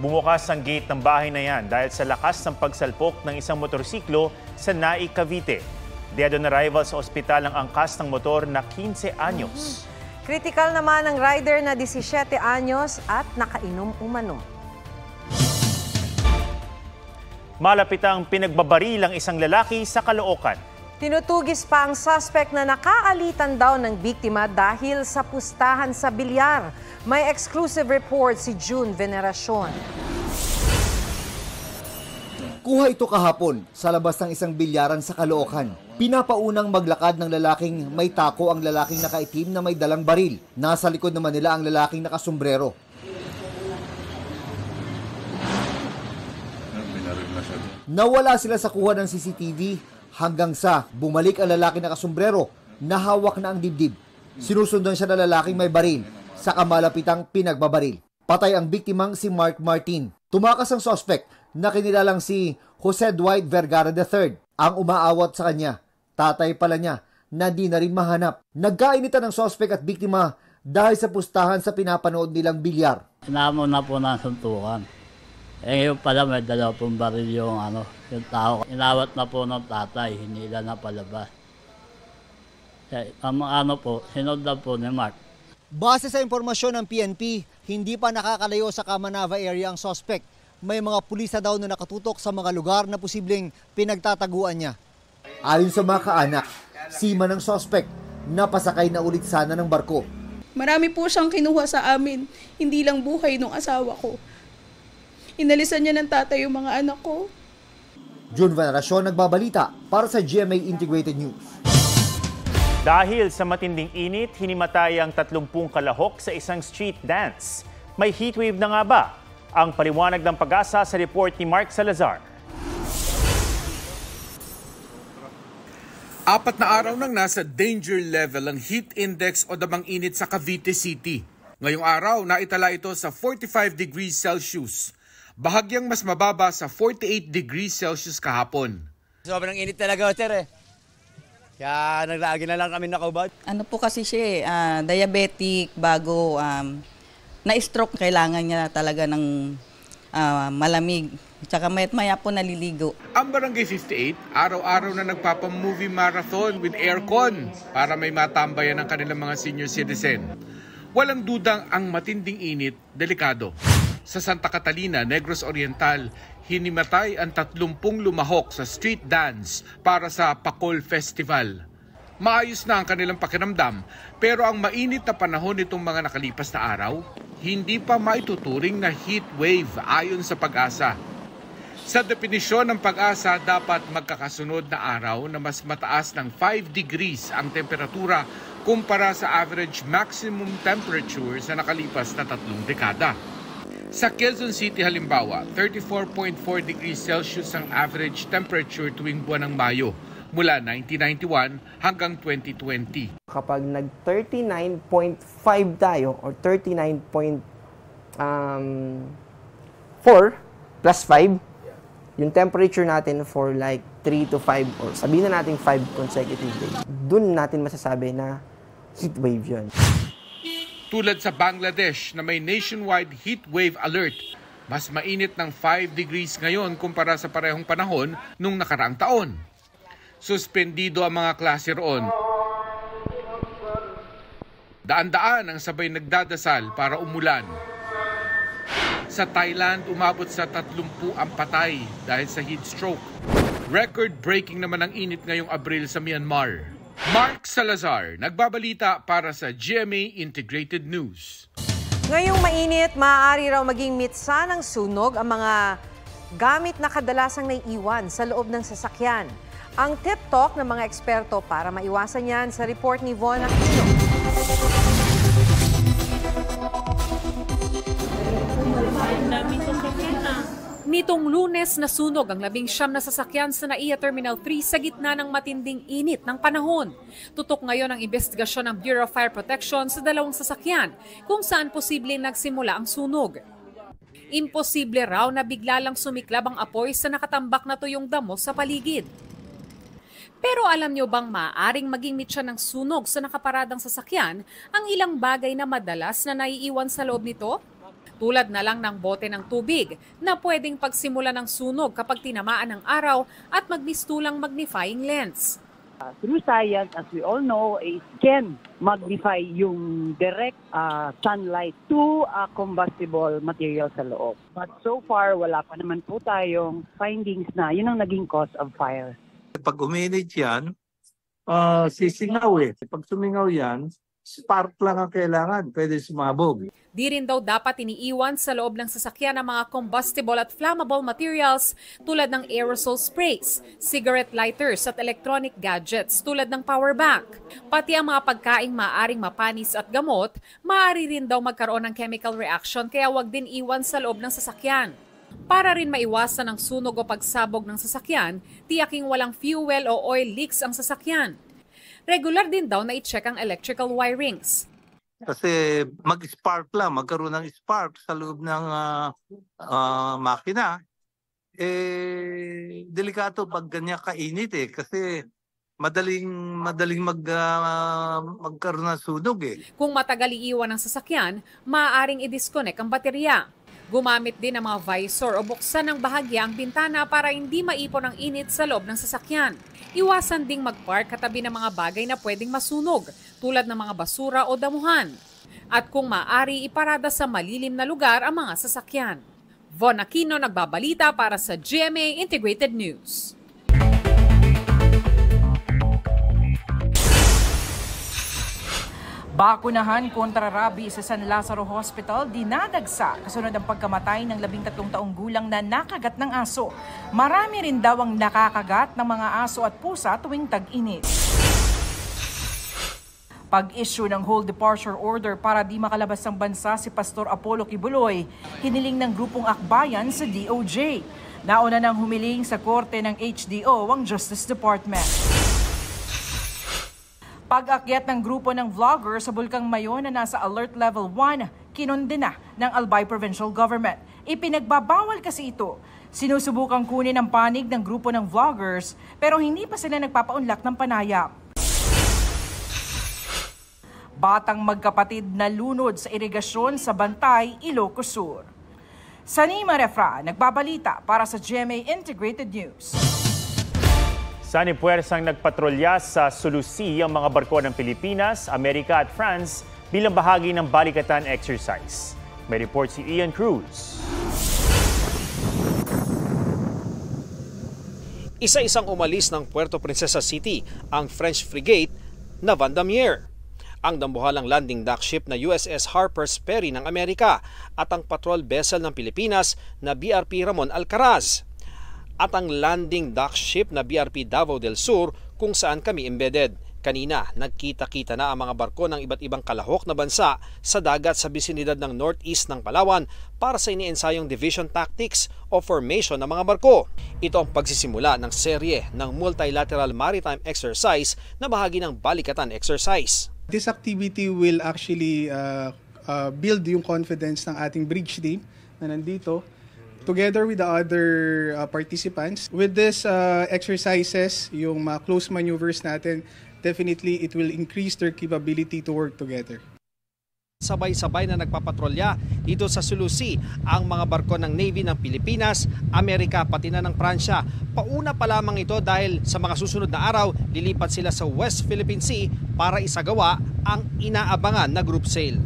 Bumukas ang gate ng bahay na yan dahil sa lakas ng pagsalpok ng isang motorsiklo sa Nai, Cavite. Dead on arrival sa ospital ang angkas ng motor na 15 anyos. Critical naman ang rider na 17 anyos at nakainom umano. Malapit ang pinagbabaril ang isang lalaki sa Caloocan. Tinutugis pa ang suspect na nakaalitan daw ng biktima dahil sa pustahan sa bilyar. May exclusive report si June Veneracion. Kuha ito kahapon sa labas ng isang bilyaran sa Caloocan. Pinapaunang maglakad ng lalaking may tako ang lalaking nakaitim na may dalang baril. Nasa likod naman nila ang lalaking nakasombrero. Nawala sila sa kuha ng CCTV hanggang sa bumalik ang lalaki nakasombrero na hawak na ang dibdib. Sinusundan siya ng lalaking may baril sa kamalapitang pinagbabaril. Patay ang biktimang si Mark Martin. Tumakas ang suspect na kinilalang si Jose Dwight Vergara III ang umaawat sa kanya. Tatay pala niya na di na rin mahanap. Nagkainitan ng suspect at biktima dahil sa pustahan sa pinapanood nilang bilyar. Inamo na po ng suntukan. Yung pala may dalawa pong baril yung tao. Inawat na po ng tatay, hinila na palabas. Ang sinod na po ni Mark. Base sa impormasyon ng PNP, hindi pa nakakalayo sa Kamanava area ang suspect. May mga pulis na daw na nakatutok sa mga lugar na posibleng pinagtataguan niya. Ayon sa mga kaanak, sima ng suspect, napasakay na ulit sana ng barko. Marami po siyang kinuha sa amin, hindi lang buhay ng asawa ko. Inalisan niya ng tatay yung mga anak ko. June Veneracion nagbabalita para sa GMA Integrated News. Dahil sa matinding init, hinimatay ang 30 kalahok sa isang street dance. May heatwave na nga ba? Ang paliwanag ng Pag-asa sa report ni Mark Salazar. 4 na araw nang nasa danger level ang heat index o damang init sa Cavite City. Ngayong araw, naitala ito sa 45 degrees Celsius. Bahagyang mas mababa sa 48 degrees Celsius kahapon. Sobrang init talaga, sir. Kaya naglagi na lang kami nakaubad. Ano po kasi siya diabetic, bago na-stroke, kailangan niya talaga ng malamig. Tsaka maya po naliligo. Ang Barangay 58, araw-araw na nagpapa-movie marathon with aircon para may matambayan ng kanilang mga senior citizen. Walang dudang ang matinding init, delikado. Sa Santa Catalina, Negros Oriental, hinimatay ang 30 lumahok sa street dance para sa Pacol Festival. Maayos na ang kanilang pakiramdam, pero ang mainit na panahon nitong mga nakalipas na araw, hindi pa maituturing na heat wave ayon sa Pag-asa. Sa definisyon ng Pag-asa, dapat magkakasunod na araw na mas mataas ng 5 degrees ang temperatura kumpara sa average maximum temperature sa nakalipas na 3 dekada. Sa Quezon City halimbawa, 34.4 degrees Celsius ang average temperature tuwing buwan ng Mayo mula 1991 hanggang 2020. Kapag nag-39.5 tayo or 39.4 plus 5, yung temperature natin for like 3 to 5 or sabihin na natin 5 consecutive days, dun natin masasabi na heat wave yun. Tulad sa Bangladesh na may nationwide heat wave alert, mas mainit ng 5 degrees ngayon kumpara sa parehong panahon nung nakaraang taon. Suspendido ang mga klase roon. Daan-daan ang sabay nagdadasal para umulan. Sa Thailand, umabot sa 30 ang patay dahil sa heat stroke. Record-breaking naman ang init ngayong Abril sa Myanmar. Mark Salazar, nagbabalita para sa GMA Integrated News. Ngayong mainit, maaari raw maging mitsa ng sunog ang mga gamit na kadalasang naiiwan sa loob ng sasakyan. Ang tip talk ng mga eksperto para maiwasan yan sa report ni Von Aquino. Nitong Lunes nasunog ang 19 na sasakyan sa NAIA Terminal 3 sa gitna ng matinding init ng panahon. Tutok ngayon ang investigasyon ng Bureau of Fire Protection sa 2 sasakyan kung saan posibleng nagsimula ang sunog. Imposible raw na bigla lang sumiklab ang apoy sa nakatambak na tuyong damo sa paligid. Pero alam nyo bang maaaring maging mitsa ng sunog sa nakaparadang sasakyan ang ilang bagay na madalas na naiiwan sa loob nito? Tulad na lang ng bote ng tubig na pwedeng pagsimula ng sunog kapag tinamaan ng araw at magmistulang magnifying lens. Through science, as we all know, it can magnify yung direct sunlight to a combustible material sa loob. But so far, wala pa naman po tayong findings na yun ang naging cause of fire. Pag uminit yan, sisingaw eh. Pag sumingaw yan, spark lang ang kailangan, pwede sumabog. Di rin daw dapat iniiwan sa loob ng sasakyan ang mga combustible at flammable materials tulad ng aerosol sprays, cigarette lighters at electronic gadgets tulad ng power bank. Pati ang mga pagkaing maaring mapanis at gamot, maaari rin daw magkaroon ng chemical reaction kaya wag din iwan sa loob ng sasakyan. Para rin maiwasan ang sunog o pagsabog ng sasakyan, tiyaking walang fuel o oil leaks ang sasakyan. Regular din daw na i-check ang electrical wirings. Kasi mag-spark lang, magkaroon ng spark sa loob ng makina, delikato pag ganyan kainit eh. Kasi madaling magkaroon ng sunog eh. Kung matagal iiwan ng sasakyan, maaaring i-disconnect ang baterya. Gumamit din ng mga visor o buksan ng bahagya ang bintana para hindi maipon ang init sa loob ng sasakyan. Iwasan ding mag-park katabi ng mga bagay na pwedeng masunog, tulad ng mga basura o damuhan. At kung maaari, iparada sa malilim na lugar ang mga sasakyan. Von Aquino nagbabalita para sa GMA Integrated News. Bakunahan kontra rabies sa San Lazaro Hospital dinadagsa kasunod ang pagkamatay ng 13 taong gulang na nakagat ng aso. Marami rin daw ang nakakagat ng mga aso at pusa tuwing tag-init. Pag-issue ng whole departure order para di makalabas ng bansa si Pastor Apollo Kibuloy, hiniling ng grupong akbayan sa DOJ. Nauna nang humiling sa korte ng HDO ang Justice Department. Pag-akyat ng grupo ng vlogger sa Bulkang Mayon na nasa Alert Level 1, kinondena ng Albay Provincial Government. Ipinagbabawal kasi ito. Sinusubukang kunin ang panig ng grupo ng vloggers pero hindi pa sila nagpapaunlak ng panayam. Batang magkapatid na lunod sa irigasyon sa Bantay, Ilocos Sur. Sanima Refra, nagbabalita para sa GMA Integrated News. Sanipuersang nagpatrolya sa Sulusi ang mga barko ng Pilipinas, Amerika at France bilang bahagi ng balikatan exercise. May report si Ian Cruz. Isa-isang umalis ng Puerto Princesa City ang French frigate na Vendémiaire, ang dambuhalang landing dock ship na USS Harper's Ferry ng Amerika at ang patrol vessel ng Pilipinas na BRP Ramon Alcaraz, at ang landing dock ship na BRP Davao del Sur kung saan kami embedded. Kanina, nagkita-kita na ang mga barko ng iba't ibang kalahok na bansa sa dagat sa bisinidad ng northeast ng Palawan para sa iniensayong division tactics o formation ng mga barko. Ito ang pagsisimula ng serye ng multilateral maritime exercise na bahagi ng balikatan exercise. This activity will actually build yung confidence ng ating bridge team na nandito, together with the other participants. With this exercises, yung mga close maneuvers natin, definitely it will increase their capability to work together. Sabay-sabay na nagpapatrolya dito sa Sulusi ang mga barko ng Navy ng Pilipinas, Amerika pati na ng Pransya. Pauna pa lamang ito dahil sa mga susunod na araw, lilipat sila sa West Philippine Sea para isagawa ang inaabangan na group sail.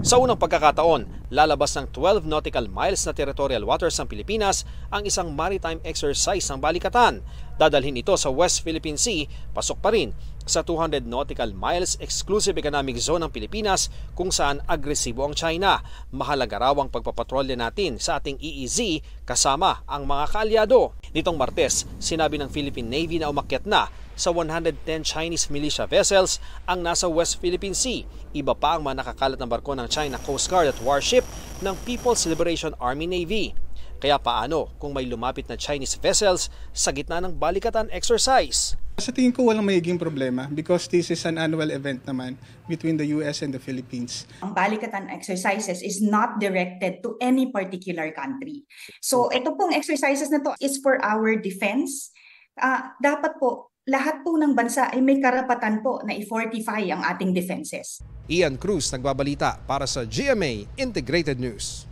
Sa unang pagkakataon, lalabas ng 12 nautical miles na territorial waters ng Pilipinas ang isang maritime exercise ng balikatan. Dadalhin ito sa West Philippine Sea, pasok pa rin sa 200 nautical miles exclusive economic zone ng Pilipinas kung saan agresibo ang China. Mahalaga raw ang pagpapatrolya natin sa ating EEZ kasama ang mga kaalyado. Nitong Martes, sinabi ng Philippine Navy na umakyat na sa 110 Chinese militia vessels ang nasa West Philippine Sea. Iba pa ang mga nakakalat na barko ng China Coast Guard at warship ng People's Liberation Army Navy. Kaya paano kung may lumapit na Chinese vessels sa gitna ng balikatan exercise? Sa tingin ko walang magiging problema because this is an annual event naman between the US and the Philippines. Ang balikatan exercises is not directed to any particular country. So ito pong exercises na to is for our defense. Dapat po lahat po ng bansa ay may karapatan po na i-fortify ang ating defenses. Ian Cruz nagbabalita para sa GMA Integrated News.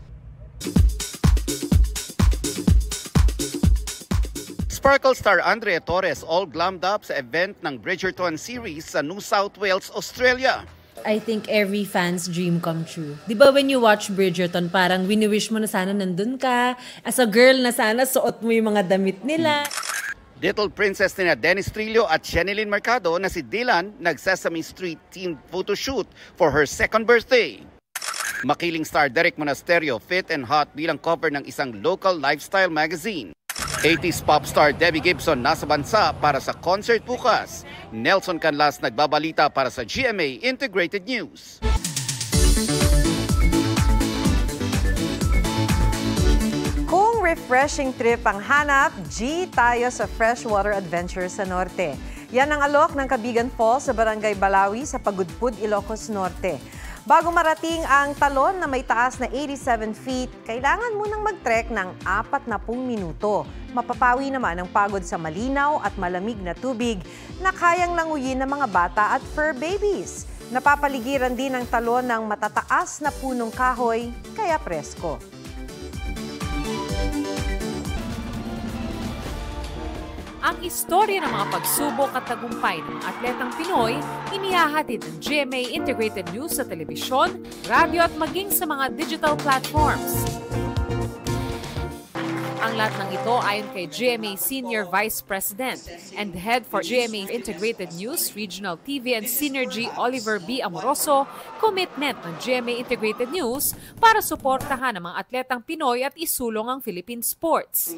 Sparkle star Andrea Torres all glammed up sa event ng Bridgerton series sa New South Wales, Australia. I think every fan's dream come true. Di ba when you watch Bridgerton, parang wini-wish mo na sana nandun ka. As a girl na sana suot mo yung mga damit nila. Little Princess nina Dennis Trillo at Shenilyn Mercado na si Dylan nag-Sesame Street themed photoshoot for her second birthday. Makiling star Derek Monasterio fit and hot bilang cover ng isang local lifestyle magazine. 80s pop star Debbie Gibson nasa bansa para sa concert bukas. Nelson Canlas nagbabalita para sa GMA Integrated News. Kung refreshing trip ang hanap, G tayo sa freshwater adventure sa norte. Yan ang alok ng Cabigan Falls sa Barangay Balawi sa Pagudpud, Ilocos Norte. Bago marating ang talon na may taas na 87 feet, kailangan munang mag-trek ng 40 minuto. Mapapawi naman ang pagod sa malinaw at malamig na tubig na kayang languyin ng mga bata at fur babies. Napapaligiran din ang talon ng matataas na punong kahoy, kaya presko. Ang istorya ng mga pagsubok at tagumpay ng mga atletang Pinoy, inihahatid ng GMA Integrated News sa telebisyon, radyo at maging sa mga digital platforms. Ang lahat ng ito ayon kay GMA Senior Vice President and Head for GMA Integrated News, Regional TV and Synergy Oliver B. Amoroso, commitment ng GMA Integrated News para suportahan ang mga atletang Pinoy at isulong ang Philippine sports.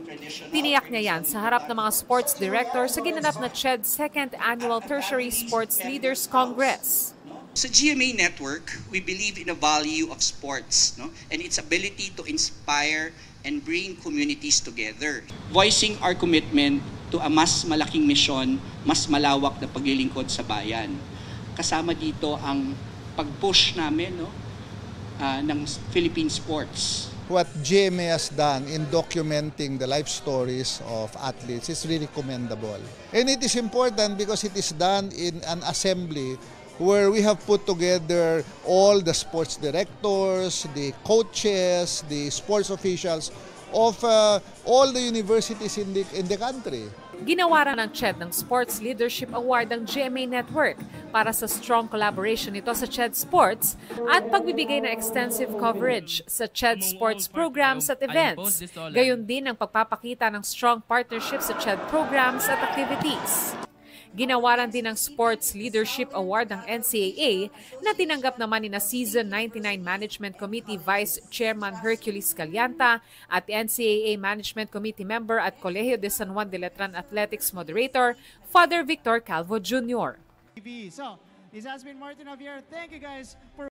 Tiniyak niya yan sa harap ng mga sports director sa ginanap na CHED 2nd Annual Tertiary Sports Leaders Congress. Sa GMA Network, we believe in the value of sports, no? And its ability to inspire and bring communities together. Voicing our commitment to a mas malaking misyon, mas malawak na paglilingkod sa bayan. Kasama dito ang pag-push namin ng Philippine sports. What GMA has done in documenting the life stories of athletes is really commendable. And it is important because it is done in an assembly where we have put together all the sports directors, the coaches, the sports officials of all the universities in the country. Ginawaran ng CHED ng Sports Leadership Award ang GMA Network para sa strong collaboration nito sa CHED Sports at pagbibigay ng extensive coverage sa CHED Sports programs at events. Gayon din ang pagpapakita ng strong partnership sa CHED programs at activities. Ginawaran din ng Sports Leadership Award ng NCAA na tinanggap naman ni na Season 99 Management Committee Vice Chairman Hercules Calianta at NCAA Management Committee Member at Colegio de San Juan de Letran Athletics Moderator, Father Victor Calvo Jr. So, this has been Martin Javier. Thank you guys for